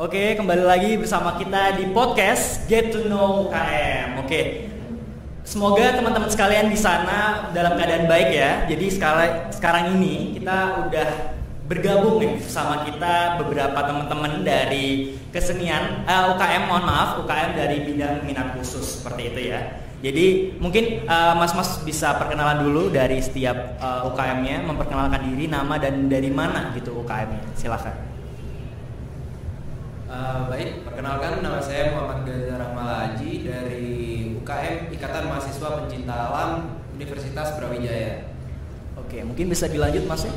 Oke, kembali lagi bersama kita di podcast Get to Know UKM. Oke, semoga teman-teman sekalian di sana dalam keadaan baik ya. Jadi sekarang ini kita udah bergabung nih bersama kita beberapa teman-teman dari kesenian UKM dari bidang minat khusus seperti itu ya. Jadi mungkin mas-mas bisa perkenalan dulu dari setiap UKM-nya, memperkenalkan diri, nama dan dari mana gitu UKM-nya. Silakan. Baik, perkenalkan nama saya Muhammad Gaza Rahmal Haji dari UKM Ikatan Mahasiswa Pencinta Alam Universitas Brawijaya. Oke, mungkin bisa dilanjut Mas ya?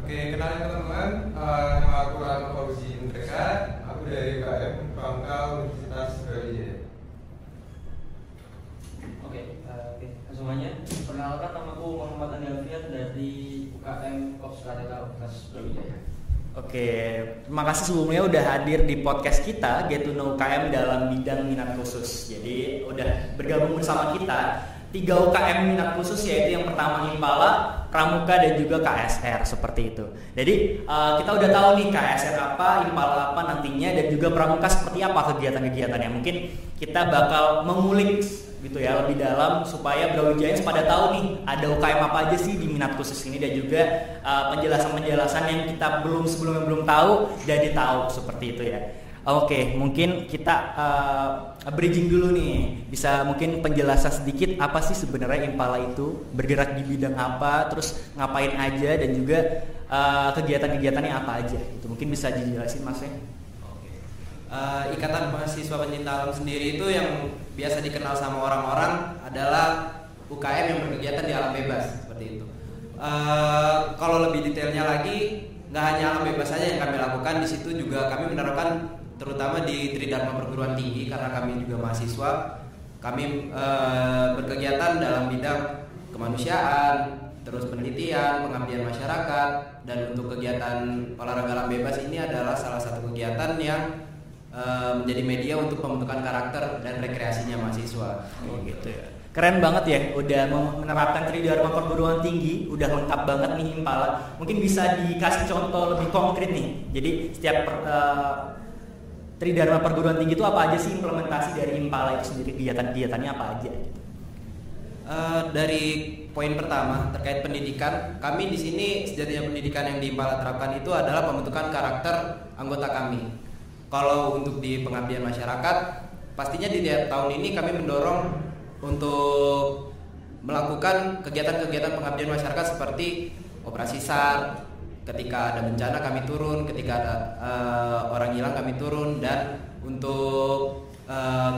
Oke, kenalin teman-teman, nama aku Ratu Fauzi Indreka, aku dari UKM Pramuka Universitas Brawijaya. Oke, semuanya, perkenalkan nama aku Muhammad Andi Alfian dari UKM Kops Karakter Universitas Brawijaya. Oke, terima kasih sebelumnya udah hadir di podcast kita Get to Know UKM dalam bidang minat khusus. Jadi udah bergabung bersama kita 3 UKM minat khusus, yaitu yang pertama Impala, Pramuka dan juga KSR seperti itu. Jadi kita udah tahu nih KSR apa, Impala apa nantinya dan juga Pramuka seperti apa kegiatan-kegiatannya. Mungkin kita bakal mengulik gitu ya lebih dalam supaya Brawijaya pada tahu nih ada UKM apa aja sih di minat khusus ini dan juga penjelasan-penjelasan yang kita sebelumnya belum tahu jadi tahu seperti itu ya. Oke, mungkin kita bridging dulu nih. Bisa mungkin penjelasan sedikit apa sih sebenarnya Impala itu, bergerak di bidang apa, terus ngapain aja dan juga kegiatan-kegiatannya apa aja. Itu mungkin bisa dijelasin Mas ya. Ikatan Mahasiswa Pencinta Alam sendiri itu yang biasa dikenal sama orang-orang adalah UKM yang berkegiatan di alam bebas seperti itu. Kalau lebih detailnya lagi, nggak hanya alam bebas saja yang kami lakukan, di situ juga kami menerapkan terutama di Tridharma Perguruan Tinggi karena kami juga mahasiswa. Kami berkegiatan dalam bidang kemanusiaan, terus penelitian, pengabdian masyarakat, dan untuk kegiatan olahraga alam bebas ini adalah salah satu kegiatan yang menjadi media untuk pembentukan karakter dan rekreasinya mahasiswa. Oh gitu ya. Keren banget ya, udah menerapkan Tridharma Perguruan Tinggi, udah lengkap banget nih Impala. Mungkin bisa dikasih contoh lebih konkret nih. Jadi setiap Tridharma Perguruan Tinggi itu apa aja sih implementasi dari Impala itu sendiri, kegiatan-kegiatannya apa aja gitu. Dari poin pertama terkait pendidikan, kami di sini sejatinya pendidikan yang di Impala terapkan itu adalah pembentukan karakter anggota kami. Kalau untuk di pengabdian masyarakat, pastinya di tiap tahun ini kami mendorong untuk melakukan kegiatan-kegiatan pengabdian masyarakat seperti operasi SAR, ketika ada bencana kami turun, ketika ada orang hilang kami turun, dan untuk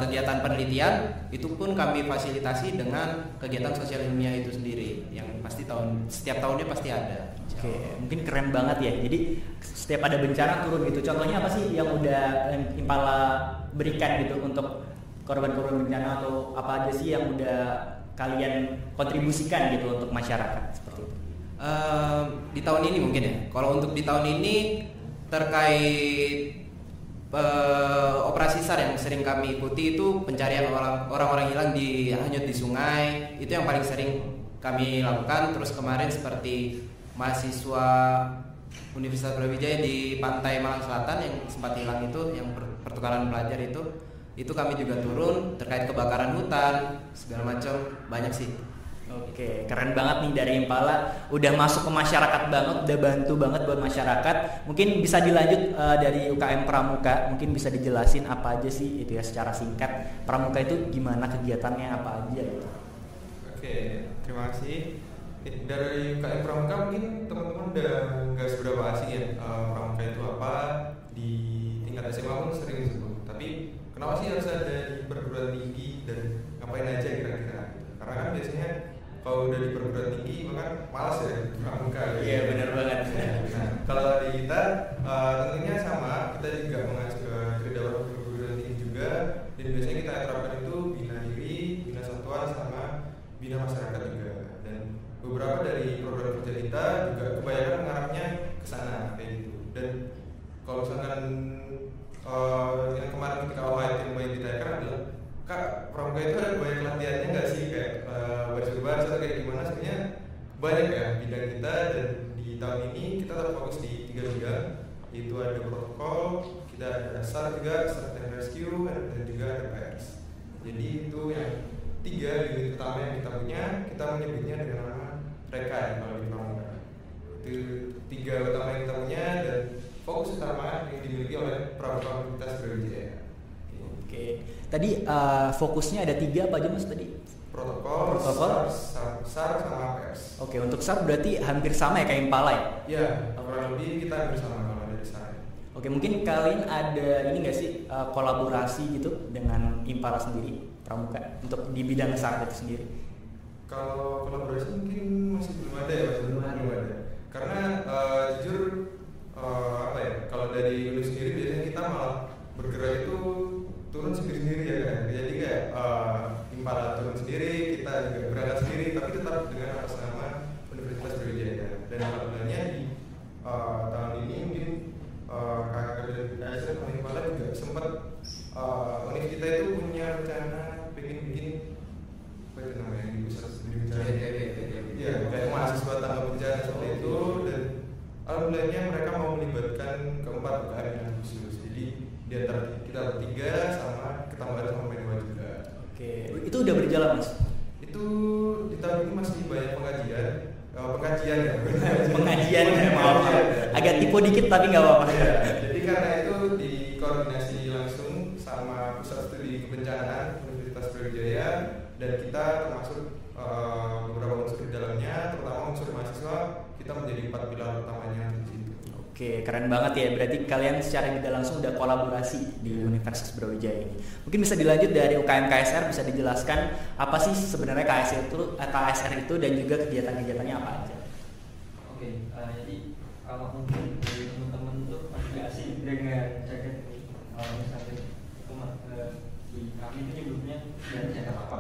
kegiatan penelitian itu pun kami fasilitasi dengan kegiatan sosial ilmiah itu sendiri yang pasti setiap tahunnya pasti ada. Oke, mungkin keren banget ya. Jadi setiap ada bencana turun gitu. Contohnya apa sih yang udah Impala berikan gitu untuk korban-korban bencana, atau apa aja sih yang udah kalian kontribusikan gitu untuk masyarakat seperti itu? Di tahun ini mungkin ya. Kalau untuk di tahun ini terkait operasi SAR yang sering kami ikuti itu pencarian orang-orang hilang hanyut di sungai, itu yang paling sering kami lakukan. Terus kemarin seperti mahasiswa Universitas Brawijaya di Pantai Malang Selatan yang sempat hilang itu, yang pertukaran pelajar itu kami juga turun terkait kebakaran hutan segala macam, banyak sih. Oke, keren banget nih dari Impala, udah masuk ke masyarakat banget, udah bantu banget buat masyarakat. Mungkin bisa dilanjut dari UKM Pramuka, mungkin bisa dijelasin apa aja sih itu ya secara singkat. Pramuka itu gimana kegiatannya, apa aja gitu. Oke, terima kasih. Dari UKM Pramuka mungkin teman-teman udah nggak seberapa asing ya Pramuka itu apa, di tingkat SMA pun sering disebut. Tapi kenapa sih harus ada di perguruan tinggi dan ngapain aja kira-kira? Karena kan biasanya kalau udah di perguruan tinggi maka malas ya Pramuka. Iya benar banget. Nah, kalau di kita tentunya sama, kita juga mengacu ke Tridharma Perguruan Tinggi juga. juga, dan biasanya kita terapkan itu bina diri, bina satuan, sama bina masyarakat juga. Dan beberapa dari program kerja kita juga kebanyakan mengarahnya ke sana kayak gitu. Dan kalau misalkan yang kemarin ketika OHIT yang banyak ditanyakan adalah, Kak, pramuka itu ada banyak latihannya nggak sih, kayak baris atau kayak gimana? Sebenarnya banyak ya bidang kita, dan di tahun ini kita terfokus di 3 bidang, yaitu ada protokol, kita ada SAR juga, search and rescue, dan juga ada PS. Jadi itu yang 3 unit utama yang kita punya, kita menyebutnya dengan nama REKA ya, kalau di pramuka. Itu 3 utama yang kita punya, dan fokus utama yang dimiliki oleh pramuka Universitas Brawijaya. Oke. Tadi fokusnya ada 3 apa aja Mas tadi? Protokol, SAR sama PS. Oke, untuk SAR berarti hampir sama ya kayak Impala ya? Iya, kurang lebih kita hampir sama kalau dari SAR. Oke, mungkin kalian ada ini nggak sih kolaborasi gitu dengan Impala sendiri, pramuka, untuk di bidang SAR itu sendiri? Kalau kolaborasi mungkin masih belum ada ya, belum ada. Karena jujur apa ya, kalau dari unit sendiri biasanya kita malah bergerak itu turun sendiri ya kan. Jadi kayak Impala turun sendiri, kita juga berangkat sendiri, tapi tetap dengan atas nama Universitas Brawijaya. Dan alhamdulillahnya di tahun ini mungkin kakak dan KSR sama Impala juga sempat univ kita itu punya rencana pengen bikin apa itu namanya di pusat studi bencana. Ya, kayak mahasiswa tanggap bencana seperti itu, dan alhamdulillahnya mereka mau melibatkan keempat UKM yang khusus. Jadi di antara kita bertiga sama ketambahan sama Menwa juga. Oke, itu udah berjalan Mas? Itu di tahun ini masih banyak pengajian ya. Pengajian ya, maaf. Agak tipu dikit tapi nggak apa-apa. Ya, jadi karena itu dikoordinasi langsung sama Pusat Studi Kebencanaan Universitas Brawijaya, dan kita termasuk beberapa unsur di dalamnya, terutama unsur mahasiswa, kita menjadi 4 pilar utamanya di situ. Oke, keren banget ya. Berarti kalian secara tidak langsung udah kolaborasi di Universitas Brawijaya ini. Mungkin bisa dilanjut dari UKM KSR, bisa dijelaskan apa sih sebenarnya KSR itu dan juga kegiatan-kegiatannya apa aja? Oke, jadi kalau mungkin dari teman-teman tuh pasti asing dengan jaket ini. Misalnya itu di kami itu nyebutnya dan jaket apa?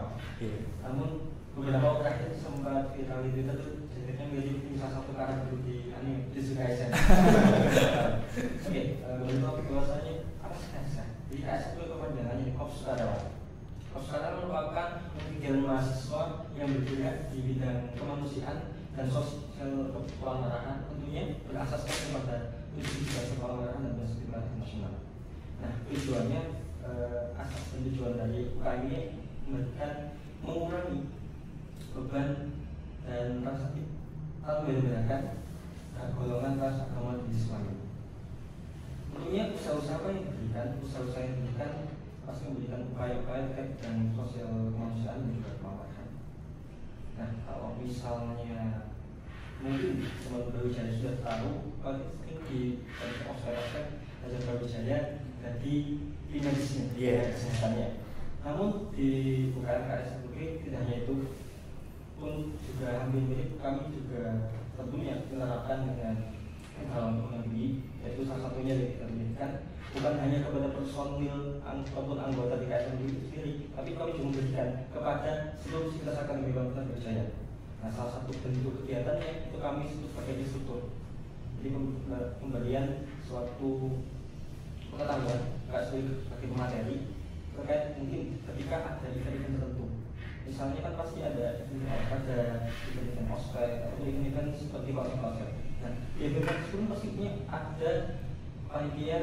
Namun beberapa terakhir sempat viral di Twitter tuh jaketnya menjadi salah satu karakter di anime Jujutsu Kaisen. Oke, beberapa bahwasanya apa sih KSR? Jadi KSR itu kepanjangannya Korps Sukarelawan. Korps Sukarelawan merupakan kegiatan mahasiswa yang bergerak di bidang kemanusiaan dan sosial kewarganegaraan, tentunya berasaskan kepada prinsip kewarganegaraan dan prinsip internasional. Nah, tujuannya asas dan tujuan dari UKM ini mengurangi beban dan rasa atau membedakan golongan ras agama di semuanya. Tentunya usaha-usaha yang diberikan pasti memberikan upaya-upaya terkait dengan sosial kemanusiaan dan juga kemanfaatan. Nah, kalau misalnya mungkin teman Brawijaya sudah tahu, kalau sering di ospek Raja Brawijaya jadi medisnya, kesehatannya. Namun di UKM KSR tidak hanya itu, pun juga hampir mirip. Kami juga tentunya menerapkan dengan dalam negeri, yaitu salah satunya yang kita berikan bukan hanya kepada personil ataupun anggota di KSR sendiri, tapi kami juga memberikan kepada seluruh sivitas akademi Universitas Brawijaya. Nah, salah satu bentuk kegiatannya itu kami sebut sebagai instruktur. Jadi pemberian suatu pengetahuan sebagai materi terkait mungkin ketika ada event tertentu. Misalnya kan pasti ada event ospek atau event seperti konser. Nah, di event tersebut pastinya ada panitia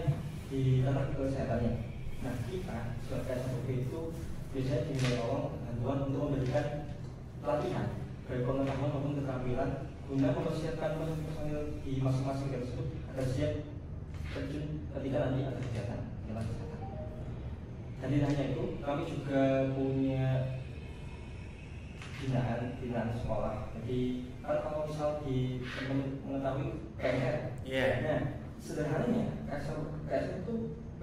di tempat kesehatannya. Nah, kita sebagai SMB itu biasanya diminta bantuan untuk memberikan pelatihan baik pengetahuan maupun keterampilan guna mempersiapkan personil di masing-masing tersebut agar siap terjun ketika nanti ada kegiatan kesehatan. Dan tidak hanya itu, kami juga punya binaan sekolah. Jadi kan kalau misal di mengetahui PMR, nah sederhananya KSR itu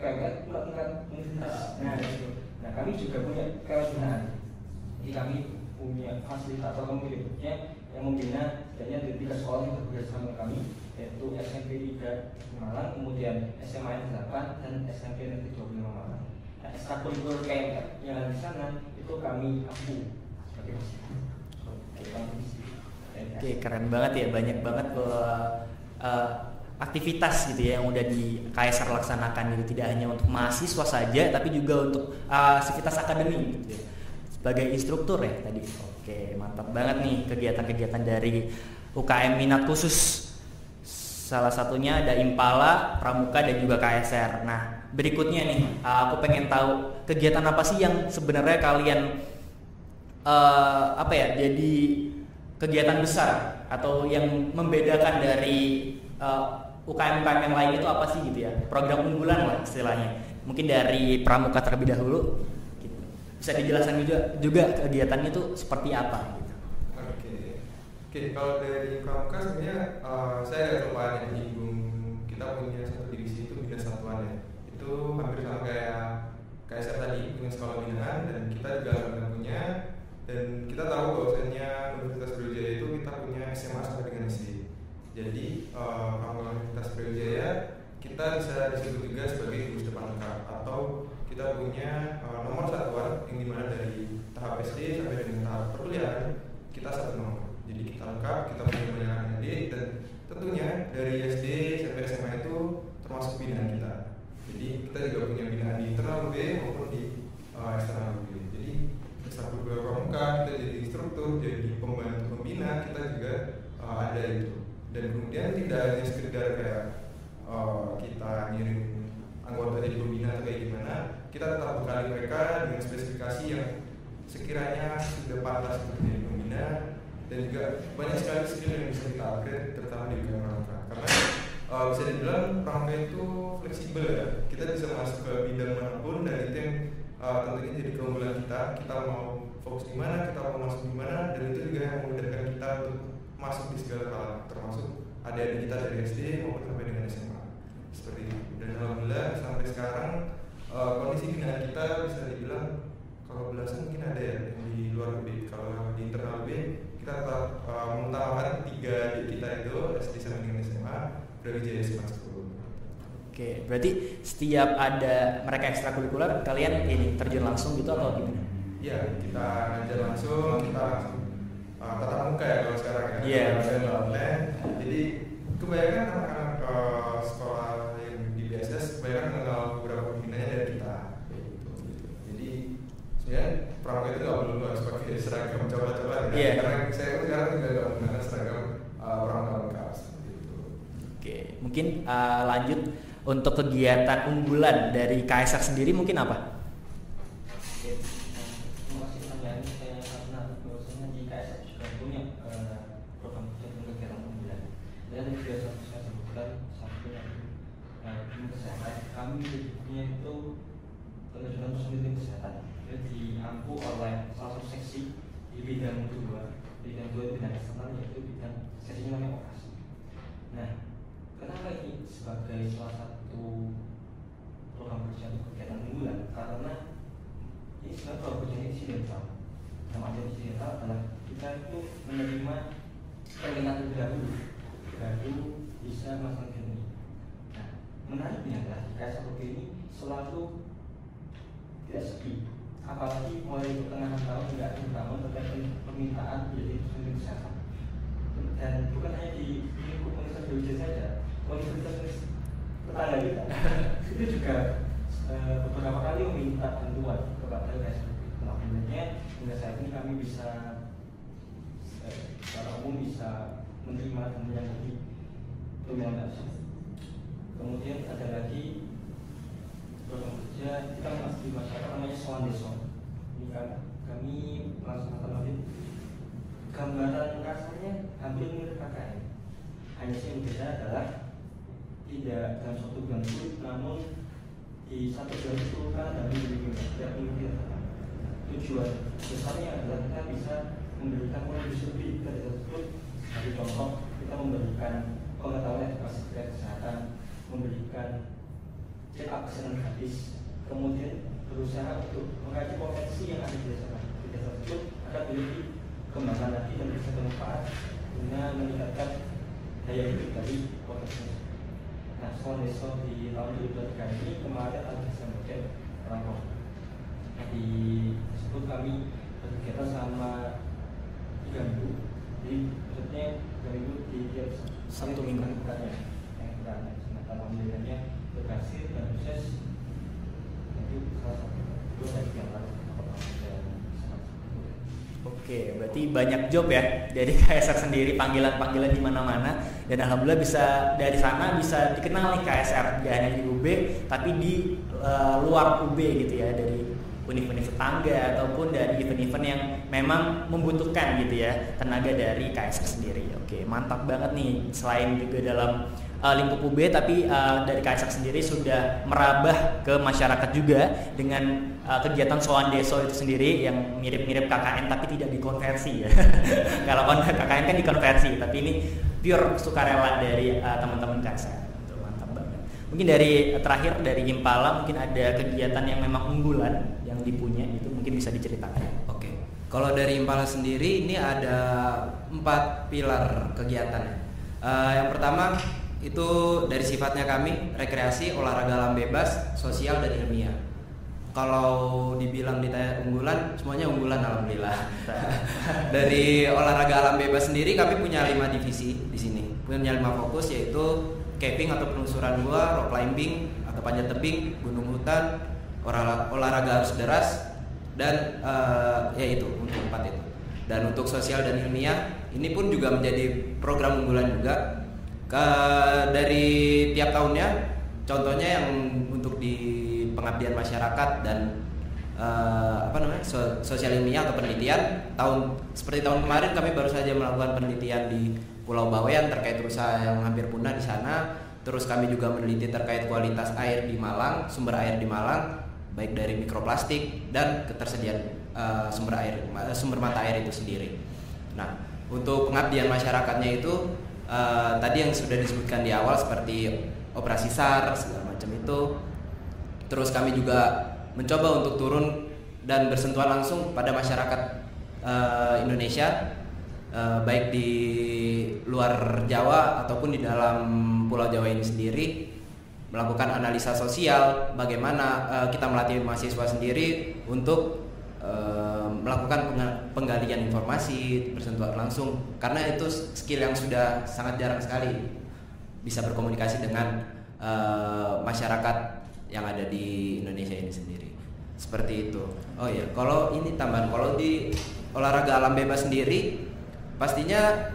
PMR tingkat universitas. Nah kami juga punya binaan. Jadi kami punya fasilitator pemiliknya yang membina setidaknya di 3 sekolah yang bekerjasama dengan kami, yaitu SMP 3 Malang, kemudian SMA 8 dan SMP Negeri 25 Malang. ekstrakurikuler kayak yang di sana itu kami aku sebagai Oke, keren banget ya, banyak banget aktivitas gitu ya yang udah di KSR laksanakan gitu, tidak hanya untuk mahasiswa saja tapi juga untuk aktivitas akademik gitu ya. Sebagai instruktur ya tadi. Oke, mantap banget nih kegiatan-kegiatan dari UKM minat khusus. Salah satunya ada Impala, Pramuka dan juga KSR. Nah, berikutnya nih aku pengen tahu kegiatan apa sih yang sebenarnya kalian jadi kegiatan besar atau yang membedakan dari UKM-UKM yang lain itu apa sih gitu ya, program unggulan lah istilahnya. Mungkin dari Pramuka terlebih dahulu gitu. Bisa dijelaskan juga kegiatannya itu seperti apa gitu. Oke, kalau dari Pramuka sebenarnya saya ada kelupaan menyinggung kita punya satu divisi itu bina satuan ya. Itu hampir sama kayak saya tadi punya sekolah binaan dan kita juga punya, dan kita tahu bahwasanya Universitas Brawijaya itu kita punya SMA sampai dengan SD. Jadi Universitas Brawijaya kita bisa disebut juga sebagai gugus depan lengkap, atau kita punya nomor satuan yang dimana dari tahap SD sampai dengan tahap perkuliahan kita satu nomor. Jadi kita lengkap, kita punya banyak adik, dan tentunya dari SD sampai SMA itu termasuk binaan kita. Jadi kita juga punya binaan di internal UB maupun di eksternal UB. Jadi ekstrakurikuler Pramuka kita jadi instruktur, jadi pembantu pembina, kita juga ada itu. Dan kemudian tidak hanya sekedar kayak kita ngirim anggota jadi pembina atau kayak gimana, kita tetap bekali mereka dengan spesifikasi yang sekiranya sudah pantas untuk menjadi pembina, dan juga banyak sekali skill yang bisa kita upgrade terutama di UKM Pramuka. Karena bisa dibilang Pramuka itu fleksibel ya, kita bisa masuk ke bidang manapun, dan itu yang tentunya jadi keunggulan kita. Kita mau fokus di mana, kita mau masuk di mana, dan itu juga yang memudahkan kita untuk masuk di segala hal, termasuk adik-adik kita dari SD maupun sampai dengan SMA seperti itu. Dan alhamdulillah sampai sekarang kondisi binaan kita bisa dibilang kalau belasan mungkin ada ya yang di luar UB. Kalau di internal UB kita tetap mengutamakan 3 adik kita itu SD sampai dengan SMA Brawijaya SMA 10. Oke, berarti setiap ada mereka ekstrakurikuler kalian ini terjun langsung gitu atau gimana? Iya, kita ngajar langsung, kita tatap muka ya kalau sekarang ya. Iya. Online. Jadi kebanyakan anak-anak sekolah yang di BSS kebanyakan mengenal beberapa pembinanya dari kita. Jadi sebenarnya Pramuka itu nggak perlu harus pakai seragam coba-coba ya. Iya. Karena saya pun sekarang juga nggak menggunakan seragam Pramuka lengkap seperti itu. Oke, mungkin lanjut untuk kegiatan unggulan dari KSR sendiri mungkin apa? Terima kasih pertanyaannya. Saya karena bahwasanya di KSR juga punya program kegiatan unggulan, dan biasa saya sebutkan satunya tim kesehatan. Kami punya itu penerjunan personil tim kesehatan. Jadi aku oleh salah satu seksi di bidang 2 bidang eksternal, yaitu bidang seksinya namanya operasi. Nah, kenapa ini sebagai salah satu program kerja untuk kegiatan unggulan? Karena ini sebenarnya program kerja ini insidental. Nama aja insidental adalah kita itu menerima peminat terlebih dahulu, baru bisa melaksanakan ini. Nah, menariknya adalah KSR ini selalu tidak sepi. Apalagi mulai pertengahan tahun hingga akhir tahun terkait permintaan menjadi personil kesehatan. Dan bukan hanya di lingkup Universitas Brawijaya saja, universitas tetangga kita itu juga beberapa kali meminta bantuan kepada KSR. Alhamdulillah hingga saat ini kami bisa secara umum bisa menerima dan menyanggupi permintaan tersebut. Kemudian ada lagi program kerja kita masih di masyarakat namanya Soan Deson. Ini kan kami melaksanakan audit. Gambaran kasarnya hampir mirip KKN. Hanya yang berbeda adalah tidak dalam suatu bulan sulit, namun di satu bulan itu kan ada minggu tidak mungkin. Tujuan besarnya adalah kita bisa memberikan kontribusi lebih dari tersebut. Sebagai contoh, kita memberikan pengetahuan edukasi terkait kesehatan, memberikan check up kesehatan gratis, kemudian berusaha untuk mengkaji potensi yang ada di desa tersebut agar lebih kembangkan lagi dan bisa bermanfaat guna meningkatkan daya hidup dari potensi. Nah, soal di tahun 2023 ini kemarin ada Desember perampok. Nah, di tersebut kami berkegiatan sama 3 minggu. Jadi maksudnya 3 minggu di tiap Sabtu Minggu. Alhamdulillahnya berhasil dan sukses. Itu salah satu dari kegiatan. Oke, berarti banyak job ya dari KSR sendiri, panggilan-panggilan di mana-mana, dan alhamdulillah bisa dari sana bisa dikenal nih KSR, tidak hanya di UB tapi di luar UB gitu ya, dari univ-univ tetangga ataupun dari event-event yang memang membutuhkan gitu ya tenaga dari KSR sendiri. Oke, mantap banget nih. Selain juga dalam lingkup UB, tapi dari KSR sendiri sudah merambah ke masyarakat juga dengan kegiatan Soan Deso itu sendiri yang mirip-mirip KKN tapi tidak dikonversi ya. Kalau KKN kan dikonversi, tapi ini pure sukarela dari teman-teman KSR. Mantap banget. Mungkin dari terakhir dari Impala mungkin ada kegiatan yang memang unggulan yang dipunya itu, mungkin bisa diceritakan. Oke. Kalau dari Impala sendiri ini ada 4 pilar kegiatan. Yang pertama itu dari sifatnya kami rekreasi, olahraga alam bebas, sosial dan ilmiah. Kalau dibilang ditanya unggulan, semuanya unggulan alhamdulillah. Dari olahraga alam bebas sendiri kami punya 5 divisi di sini. Punya 5 fokus, yaitu camping atau penelusuran gua, rock climbing atau panjat tebing, gunung hutan, olahraga arus deras, dan yaitu untuk 4 itu. Dan untuk sosial dan ilmiah ini pun juga menjadi program unggulan juga. Dari tiap tahunnya, contohnya yang untuk di pengabdian masyarakat dan sosial ilmiah atau penelitian, seperti tahun kemarin kami baru saja melakukan penelitian di Pulau Bawean terkait rusa yang hampir punah di sana. Terus kami juga meneliti terkait kualitas air di Malang, sumber air di Malang, baik dari mikroplastik dan ketersediaan sumber mata air itu sendiri. Nah, untuk pengabdian masyarakatnya itu tadi yang sudah disebutkan di awal seperti operasi SAR segala macam itu. Terus kami juga mencoba untuk turun dan bersentuhan langsung pada masyarakat Indonesia, baik di luar Jawa ataupun di dalam Pulau Jawa ini sendiri, melakukan analisa sosial, bagaimana kita melatih mahasiswa sendiri untuk melakukan penggalian informasi, bersentuhan langsung, karena itu skill yang sudah sangat jarang sekali bisa berkomunikasi dengan masyarakat yang ada di Indonesia ini sendiri. Seperti itu. Oh iya, kalau ini tambahan, kalau di olahraga alam bebas sendiri pastinya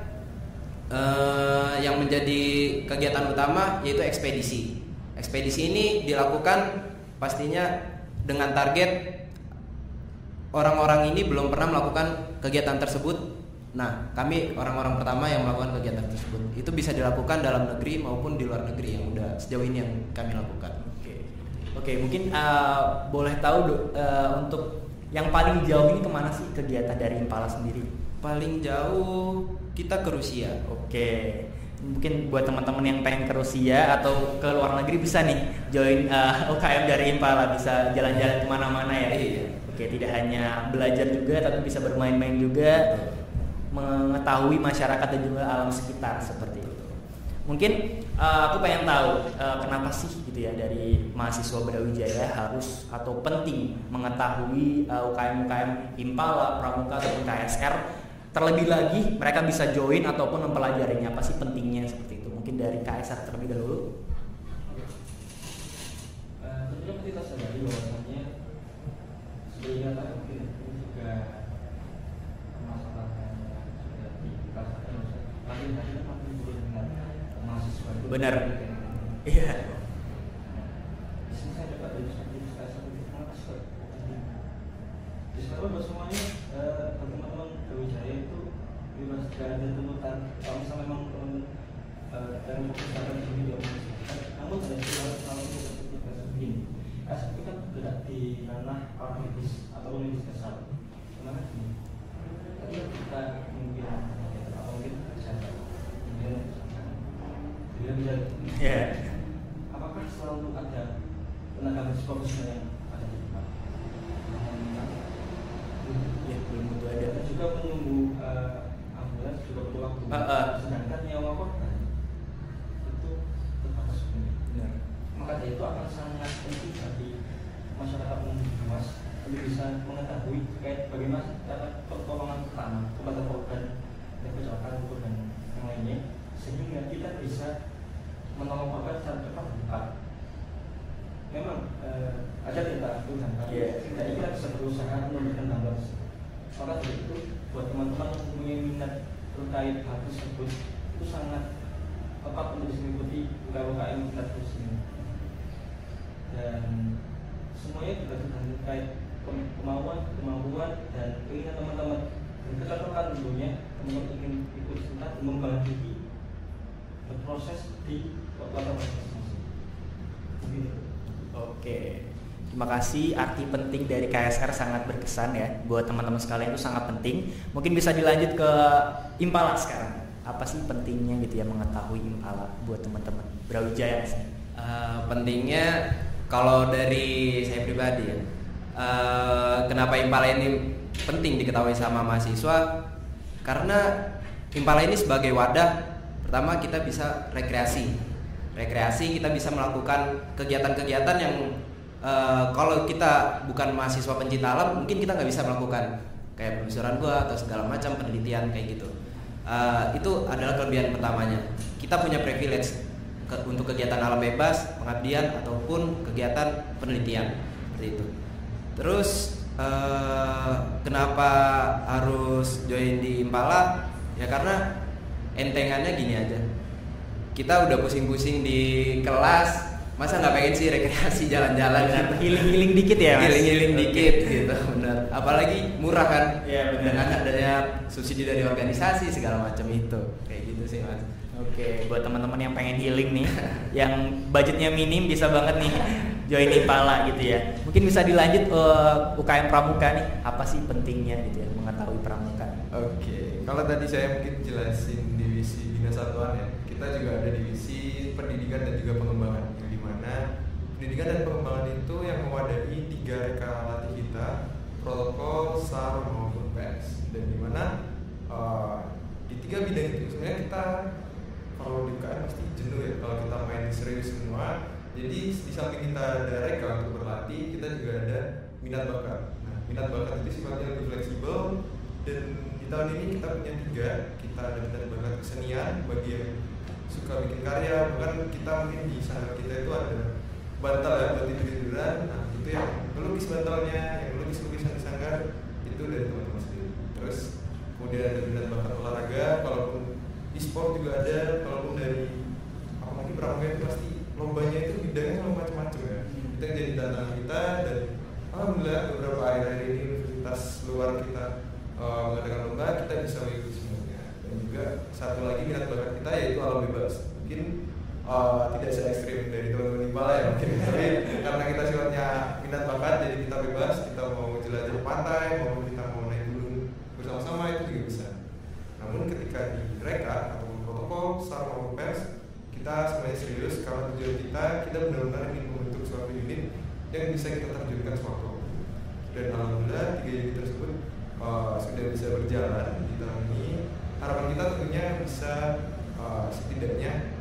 yang menjadi kegiatan utama yaitu ekspedisi. Ekspedisi ini dilakukan pastinya dengan target orang-orang ini belum pernah melakukan kegiatan tersebut. Nah, kami orang-orang pertama yang melakukan kegiatan tersebut. Itu bisa dilakukan dalam negeri maupun di luar negeri yang udah sejauh ini yang kami lakukan. Oke, mungkin boleh tahu untuk yang paling jauh ini kemana sih kegiatan dari Impala sendiri? Paling jauh kita ke Rusia. Oke, mungkin buat teman-teman yang pengen ke Rusia atau ke luar negeri bisa nih join UKM dari Impala, bisa jalan-jalan kemana-mana ya. Iya. Oke, tidak hanya belajar juga tapi bisa bermain-main juga, mengetahui masyarakat dan juga alam sekitar seperti itu. Mungkin aku pengen tahu kenapa sih gitu ya dari mahasiswa Brawijaya harus atau penting mengetahui UKM-UKM Impala, Pramuka ataupun KSR. Terlebih lagi mereka bisa join ataupun mempelajarinya, apa sih pentingnya seperti itu. Mungkin dari KSR terlebih dahulu. Tentunya kita sadari bahwasannya sebenarnya mungkin ini juga permasalahan yang sudah dirasakan makin buruk dengan mahasiswa. Benar. Iya. Di sini saya dapat dari KSR mahasiswa. Di sekarang semuanya teman-teman Brawijaya itu bebas dari tuntutan. Kalau misalnya memang dari fokus pada ini dia namun ada selalu seperti begini. KSR itu kan bergerak di ranah akademik atau universitas. Karena gini, tadi kita mungkin atau mungkin bisa apakah selalu ada tenaga medis profesional yang ada di tempat? Ya, belum tentu ada. Kita juga menunggu ambulans juga perlu waktu. Sedangkan nyawa korban itu terbatas. Benar. Maka itu akan sangat penting bagi masyarakat umum luas lebih bisa mengetahui terkait bagaimana cara pertolongan pertama kepada korban dan kecelakaan dan yang lainnya, sehingga kita bisa menolong korban secara cepat dan tepat. Memang ada tindakan Tuhan, tapi setidaknya kita bisa berusaha memberikan dampak. Maka dari itu, buat teman-teman yang mempunyai minat terkait hal tersebut, itu sangat tepat untuk bisa mengikuti UKM minat khusus ini. Dan semuanya juga terkait kemampuan dan keinginan teman-teman, dan kecocokan tentunya teman-teman ingin ikut serta mengembangkan diri berproses di latar masing-masing. Oke, terima kasih. Arti penting dari KSR sangat berkesan ya buat teman-teman sekalian, itu sangat penting. Mungkin bisa dilanjut ke Impala sekarang. Apa sih pentingnya gitu ya mengetahui Impala buat teman-teman Brawijaya sih? Pentingnya kalau dari saya pribadi ya, kenapa Impala ini penting diketahui sama mahasiswa? Karena Impala ini sebagai wadah, pertama kita bisa rekreasi, kita bisa melakukan kegiatan-kegiatan yang kalau kita bukan mahasiswa pencinta alam mungkin kita nggak bisa melakukan, kayak penelusuran gua atau segala macam penelitian kayak gitu. Itu adalah kelebihan pertamanya. Kita punya privilege untuk kegiatan alam bebas, pengabdian ataupun kegiatan penelitian seperti itu. Terus kenapa harus join di Impala? Ya karena entengannya gini aja. Kita udah pusing-pusing di kelas, masa nggak pengen sih rekreasi jalan-jalan gitu. Healing dikit ya Mas? Healing dikit gitu, benar. Apalagi murah kan? Iya benar. Dengan adanya subsidi dari organisasi segala macam itu, kayak gitu sih Mas. Oke, buat teman-teman yang pengen healing nih, yang budgetnya minim bisa banget nih join Impala gitu ya. Mungkin bisa dilanjut UKM Pramuka nih, apa sih pentingnya gitu ya mengetahui Pramuka? Oke, kalau tadi saya mungkin jelasin divisi Bina Satuan ya, kita juga ada divisi pendidikan dan juga pengembangan, yang dimana pendidikan dan pengembangan itu yang mewadahi 3 reka latih kita, protokol, SAR maupun PES, dan dimana di 3 bidang itu sebenarnya kita kalau di UKM pasti jenuh ya kalau kita main serius semua. Jadi di samping kita ada reka untuk berlatih, kita juga ada minat bakat. Nah, minat bakat itu sifatnya lebih fleksibel, dan di tahun ini kita punya 3. Kita ada minat bakat kesenian bagi yang suka bikin karya, bahkan kita mungkin di sanggar kita itu ada bantal ya buat tidur-tiduran. Nah itu yang melukis bantalnya, yang melukis lukisan di sanggar itu dari teman-teman sendiri. Terus kemudian ada minat bakat olahraga, kalaupun e-sport juga ada, kalaupun dari apalagi Pramuka itu pasti lombanya itu bidangnya selalu macam-macam ya. Itu yang jadi tantangan kita, dan alhamdulillah beberapa akhir-akhir ini universitas luar kita mengadakan lomba, kita bisa mengikuti semuanya. Dan juga satu lagi minat bakat kita yaitu alam bebas. Mungkin tidak se-ekstrim dari teman-teman Impala ya mungkin, tapi karena kita sifatnya minat bakat, jadi kita bebas, kita mau jelajah pantai, maupun kita mau naik gunung bersama-sama itu juga bisa. Namun ketika di reka atau protokol, SAR maupun PES, kita sebenarnya serius karena tujuan kita benar-benar ingin membentuk suatu unit yang bisa kita terjunkan sewaktu. Dan alhamdulillah 3 unit tersebut sudah bisa berjalan di tahun ini. Harapan kita tentunya bisa setidaknya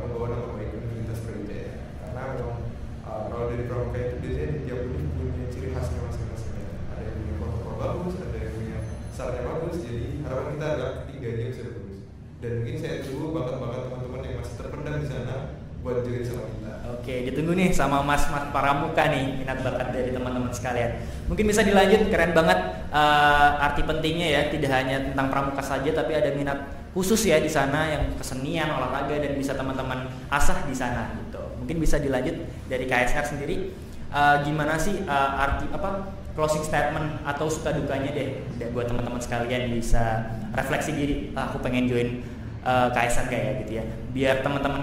membawa nama baik Universitas Brawijaya, karena memang kalau dari Pramuka itu biasanya di tiap unit punya ciri khasnya masing-masing. Ada yang punya protokol bagus, ada yang punya sarnya bagus. Jadi harapan kita adalah ketiganya bisa bagus. Dan mungkin saya tunggu bakat-bakat teman-teman yang masih terpendam di sana buat join sama kita. Oke, ditunggu nih sama Mas Pramuka nih minat bakat dari teman-teman sekalian. Mungkin bisa dilanjut, keren banget arti pentingnya ya, tidak hanya tentang Pramuka saja tapi ada minat khusus ya di sana yang kesenian, olahraga, dan bisa teman-teman asah di sana gitu. Mungkin bisa dilanjut dari KSR sendiri, gimana sih arti closing statement atau suka dukanya deh buat teman-teman sekalian bisa refleksi diri, aku pengen join KSR kayak gitu ya, biar teman-teman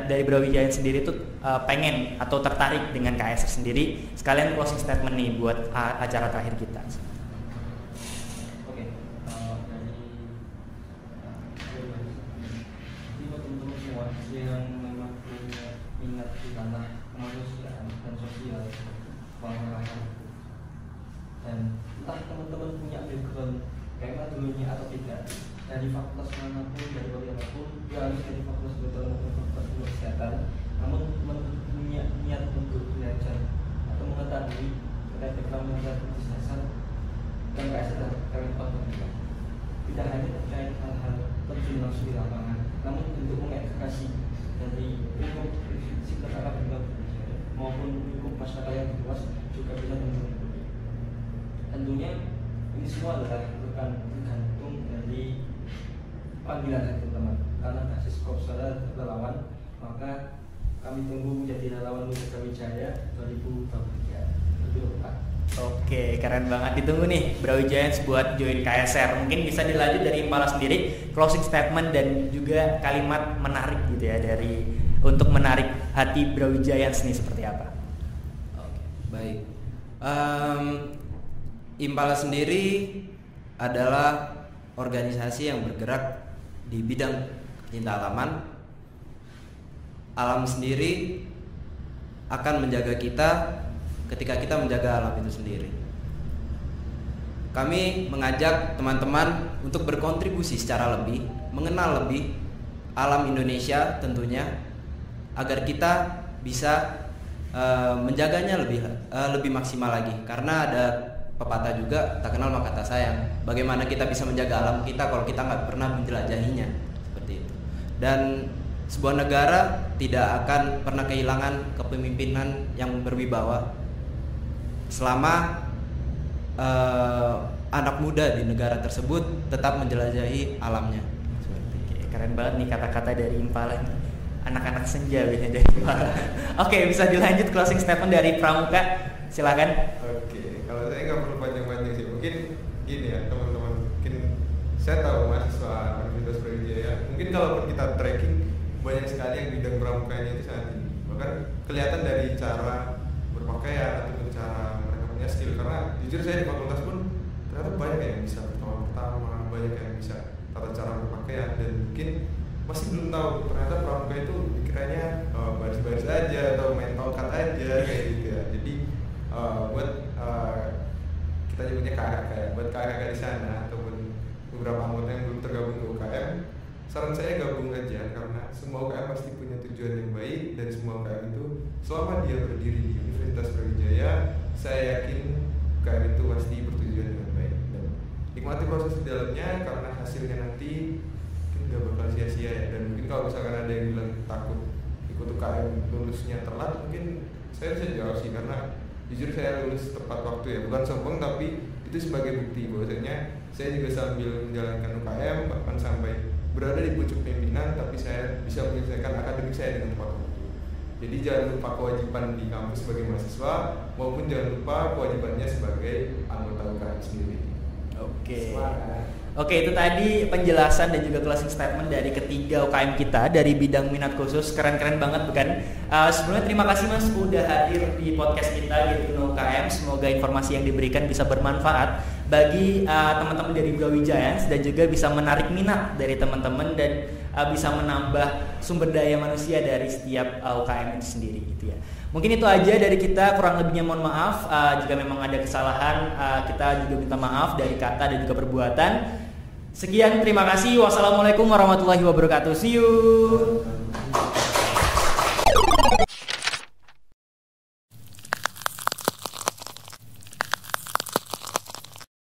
dari Brawijaya sendiri tuh pengen atau tertarik dengan KSR sendiri. Sekalian closing statement nih buat acara terakhir kita. Oke, dari teman-teman semua yang memang punya minat di tanah kemanusiaan dan sosial, dan entah teman-teman punya background kayak dulunya atau tidak, dari fakultas manapun, dari bagaimanapun, ya harus dari fakultas kedokteran maupun fakultas kesehatan, namun punya niat untuk belajar atau mengetahui masyarakat yang luas juga bisa mengikuti. Tentunya ini semua adalah tergantung dari panggilan dari teman-teman. Karena basis profesional relawan, maka kami tunggu menjadi relawan Muda Brawijaya 2023. Itu Pak. Oke, keren banget. Ditunggu nih Brawijaya buat join KSR. Mungkin bisa dilanjut dari Impala sendiri, closing statement dan juga kalimat menarik gitu ya dari untuk menarik hati Brawijayans nih seperti apa? Oke, baik. Impala sendiri adalah organisasi yang bergerak di bidang cinta alaman. Alam sendiri akan menjaga kita ketika kita menjaga alam itu sendiri. Kami mengajak teman-teman untuk berkontribusi secara lebih, mengenal lebih alam Indonesia tentunya, agar kita bisa menjaganya lebih maksimal lagi. Karena ada pepatah juga, tak kenal maka tak sayang. Bagaimana kita bisa menjaga alam kita kalau kita nggak pernah menjelajahinya, seperti itu. Dan sebuah negara tidak akan pernah kehilangan kepemimpinan yang berwibawa selama anak muda di negara tersebut tetap menjelajahi alamnya. Oke, keren banget nih kata-kata dari Impala nih. Anak-anak senja biasanya dari Impala. Oke, bisa dilanjut closing statement dari Pramuka. Silakan. Oke, kalau saya nggak perlu panjang-panjang sih. Mungkin gini ya teman-teman. Mungkin saya tahu mahasiswa Universitas Brawijaya. Mungkin kalau kita tracking banyak sekali yang bidang pramukanya itu sangat tinggi. Bahkan kelihatan dari cara berpakaian ataupun cara mereka punya skill. Karena jujur saya di fakultas pun ternyata banyak yang bisa pertama, banyak yang bisa tata cara berpakaian, dan mungkin masih belum tahu ternyata pramuka itu dikiranya baris-baris aja atau main tongkat aja kayak gitu ya. Jadi buat kita nyebutnya KKK ya, buat KKK di sana ataupun beberapa anggota yang belum tergabung ke UKM, saran saya gabung aja, karena semua UKM pasti punya tujuan yang baik, dan semua UKM itu selama dia berdiri di Universitas Brawijaya, saya yakin UKM itu pasti bertujuan dengan baik, dan nikmati proses di dalamnya, karena hasilnya nanti mungkin gak bakal sia-sia ya. Dan mungkin kalau misalkan ada yang bilang takut ikut UKM lulusnya telat, mungkin saya bisa jawab sih, karena jujur saya lulus tepat waktu ya, bukan sombong tapi itu sebagai bukti bahwasanya saya juga sambil menjalankan UKM, bahkan sampai berada di pucuk pimpinan, tapi saya bisa menyelesaikan akademik saya dengan tepat waktu. Jadi jangan lupa kewajiban di kampus sebagai mahasiswa, maupun jangan lupa kewajibannya sebagai anggota UKM sendiri. Oke, itu tadi penjelasan dan juga closing statement dari ketiga UKM kita dari bidang minat khusus. Keren-keren banget bukan? Sebelumnya terima kasih Mas udah hadir di podcast kita Get to Know UKM. Semoga informasi yang diberikan bisa bermanfaat bagi teman-teman dari Brawijayans, dan juga bisa menarik minat dari teman-teman, dan bisa menambah sumber daya manusia dari setiap UKM itu sendiri gitu ya. Mungkin itu aja dari kita, kurang lebihnya mohon maaf. Jika memang ada kesalahan, kita juga minta maaf dari kata dan juga perbuatan. Sekian, terima kasih. Wassalamualaikum warahmatullahi wabarakatuh. See you.